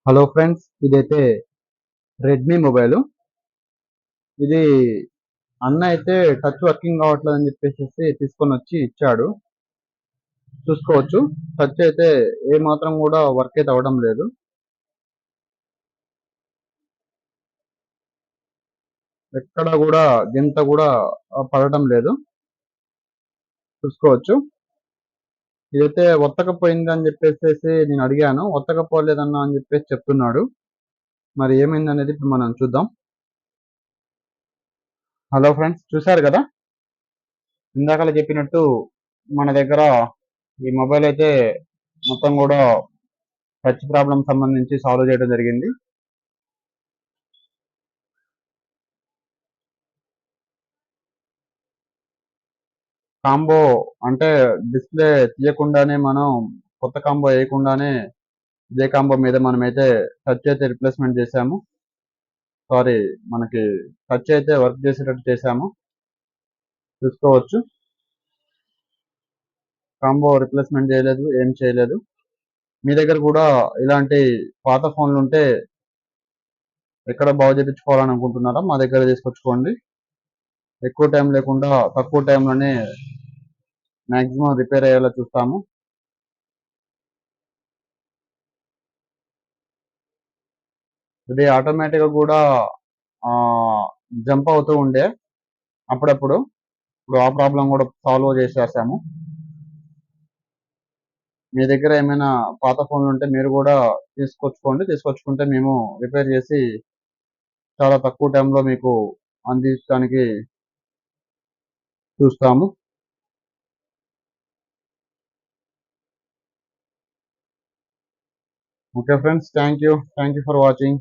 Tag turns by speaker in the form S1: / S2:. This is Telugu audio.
S1: హలో ఫ్రెండ్స్, ఇదైతే రెడ్మీ మొబైల్. ఇది అన్న అయితే టచ్ వర్కింగ్ కావట్లేదు అని చెప్పేసి తీసుకొని వచ్చి ఇచ్చాడు. చూసుకోవచ్చు, టచ్ అయితే ఏ మాత్రం కూడా వర్క్ అయితే అవ్వడం లేదు. ఎక్కడ కూడా గింత కూడా పడటం లేదు. చూసుకోవచ్చు, ఇదైతే ఒత్తకపోయింది అని చెప్పేసి నేను అడిగాను. ఒత్తకపోలేదన్నా అని చెప్పేసి చెప్తున్నాడు. మరి ఏమైంది అనేది ఇప్పుడు మనం చూద్దాం. హలో ఫ్రెండ్స్, చూసారు కదా, ఇందాకలా చెప్పినట్టు మన దగ్గర ఈ మొబైల్ అయితే మొత్తం కూడా టచ్ ప్రాబ్లం సంబంధించి సాల్వ్ చేయడం జరిగింది. కాంబో అంటే డిస్ప్లే తీయకుండానే మనం కొత్త కాంబో వేయకుండానే ఇదే కాంబో మీద మనమైతే టచ్ అయితే రిప్లేస్మెంట్ చేసాము. సారీ, మనకి టచ్ అయితే వర్క్ చేసేటట్టు చేసాము. చూసుకోవచ్చు, కాంబో రిప్లేస్మెంట్ చేయలేదు, ఏం చేయలేదు. మీ దగ్గర కూడా ఇలాంటి పాత ఫోన్లు ఉంటే ఎక్కడ బాగు చేయించుకోవాలని అనుకుంటున్నారా, మా దగ్గర తీసుకొచ్చుకోండి. ఎక్కువ టైం లేకుండా తక్కువ టైంలోనే మ్యాక్సిమం రిపేర్ అయ్యేలా చూస్తాము. ఇది ఆటోమేటిక్గా కూడా జంప్ అవుతూ ఉండే అప్పుడప్పుడు. ఇప్పుడు ఆ ప్రాబ్లం కూడా సాల్వ్ చేసేసాము. మీ దగ్గర ఏమైనా పాత ఫోన్లు ఉంటే మీరు కూడా తీసుకొచ్చుకోండి. తీసుకొచ్చుకుంటే మేము రిపేర్ చేసి చాలా తక్కువ టైంలో మీకు అందించడానికి చూస్తాము. Okay friends, thank you for watching.